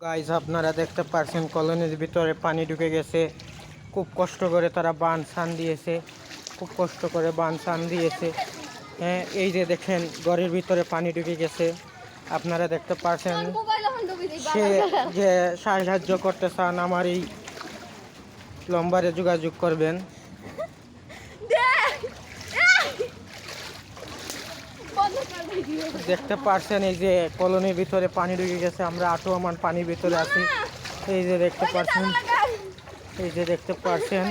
Guys আপনারা দেখতে পাচ্ছেন কলোনির ভিতরে পানি ঢুকে গেছে। খুব কষ্ট করে তারা বান ছান দিয়েছে, খুব কষ্ট করে বান ছান দিয়েছে। হ্যাঁ, এই যে দেখেন ঘরের ভিতরে পানি ঢুকে গেছে। আপনারা দেখতে পাচ্ছেন সে যে সাহায্য করতে চান আমার এই নম্বরে যোগাযোগ করবেন। দেখতে পাচ্ছেন এই যে কলোনির ভিতরে পানি ঢুকে গেছে, আমরা আটোয়ামান পানির ভিতরে আছি। এই যে দেখতে পাচ্ছেন, এই যে দেখতে পাচ্ছেন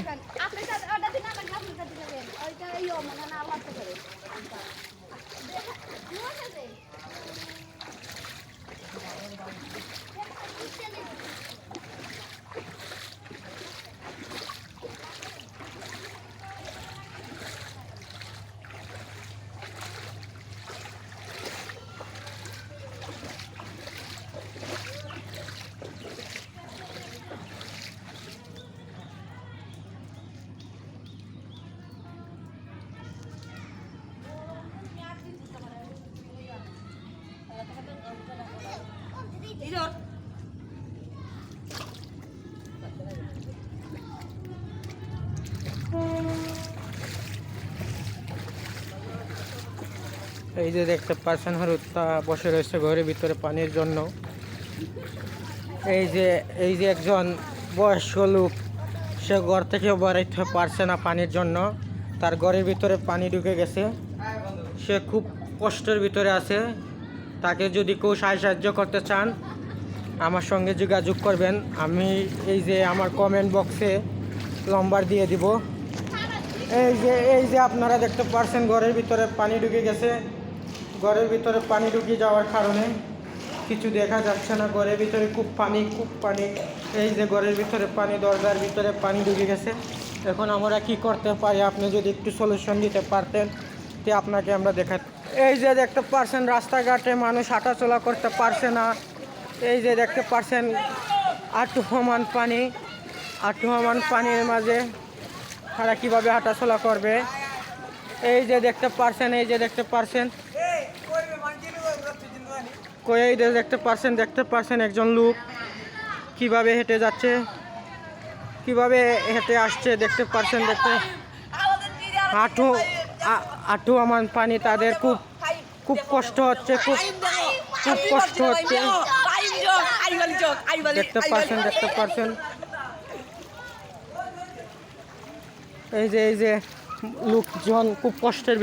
এই যে দেখতে পাচ্ছেন হরুত্তা বসে রয়েছে ঘরের ভিতরে পানির জন্য। এই যে একজন বয়স্ক লোক, সে ঘর থেকে বেরোতে পারছে না পানির জন্য, তার ঘরের ভিতরে পানি ঢুকে গেছে। সে খুব কষ্টের ভিতরে আছে। তাকে যদি কেউ সাহায্য করতে চান আমার সঙ্গে যোগাযোগ করবেন। আমি এই যে আমার কমেন্ট বক্সে নম্বর দিয়ে দিব। এই যে আপনারা দেখতে পাচ্ছেন ঘরের ভিতরে পানি ঢুকে গেছে। ঘরের ভিতরে পানি ঢুকে যাওয়ার কারণে কিছু দেখা যাচ্ছে না। ঘরের ভিতরে খুব পানি। এই যে ঘরের ভিতরে পানি, দরজার ভিতরে পানি ঢুকে গেছে। এখন আমরা কি করতে পারি, আপনি যদি একটু সলিউশন দিতে পারতেন তো আপনাকে আমরা দেখাই। এই যে দেখতে পাচ্ছেন রাস্তাঘাটে মানুষ হাঁটাচলা করতে পারছে না। এই যে দেখতে পাচ্ছেন আটুহমান পানির মাঝে তারা কীভাবে হাঁটাচলা করবে। এই যে দেখতে পাচ্ছেন দেখতে পাচ্ছেন একজন লোক কিভাবে হেঁটে যাচ্ছে, কিভাবে হেঁটে আসছে। দেখতে পাচ্ছেন হাঁটু আমার পানি, তাদের খুব কষ্ট হচ্ছে, খুব কষ্ট হচ্ছে। দেখতে পাচ্ছেন এই যে লোকজন খুব কষ্টের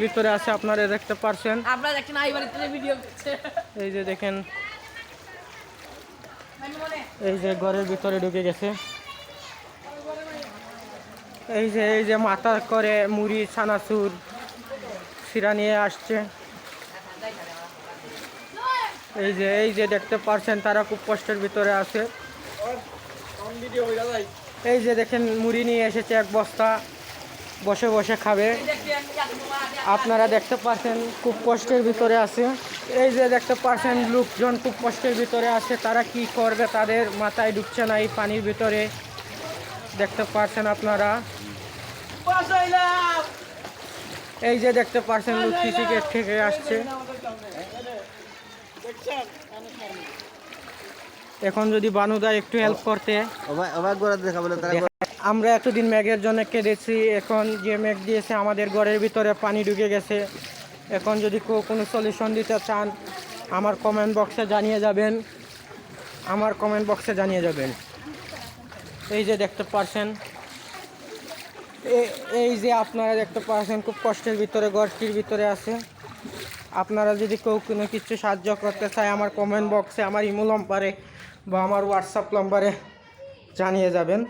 ভিতরে আছে, আপনারা দেখতে পাচ্ছেন। এই যে দেখেন, এই যে ঘরের ভিতরে ঢুকে গেছে। এই যে মাথার করে মুড়ি ছানাচুর সিরা নিয়ে আসছে। এই যে দেখতে পাচ্ছেন তারা খুব কষ্টের ভিতরে আছে। এই যে দেখেন মুড়ি নিয়ে এসেছে এক বস্তা, বসে বসে খাবে। আপনারা দেখতে পাচ্ছেন খুব কষ্টের ভিতরে আছে। এই যে দেখতে পাচ্ছেন লোকজন খুব কষ্টের ভিতরে আছে। তারা কি করবে, তাদের মাথায় ঢুকছে না এই পানির ভিতরে। দেখতে পাচ্ছেন আপনারা, এই যে দেখতে পাচ্ছেন লোক কৃষিকের থেকে আসছে। এখন যদি বানুদা একটু হেল্প করতে। আমরা এতদিন মেঘের জন্য কেঁদেছি, এখন যে মেঘ দিয়েছে আমাদের ঘরের ভিতরে পানি ঢুকে গেছে। এখন যদি কেউ কোনো সলিউশন দিতে চান আমার কমেন্ট বক্সে জানিয়ে যাবেন। এই যে দেখতে পাচ্ছেন, এই যে আপনারা দেখতে পাচ্ছেন খুব কষ্টের ভিতরে ঘরটির ভিতরে আছে। আপনারা যদি কেউ কোনো কিছু সাহায্য করতে চায় আমার কমেন্ট বক্সে, আমার ইমো নম্বরে বা আমার হোয়াটসঅ্যাপ নম্বরে জানিয়ে যাবেন।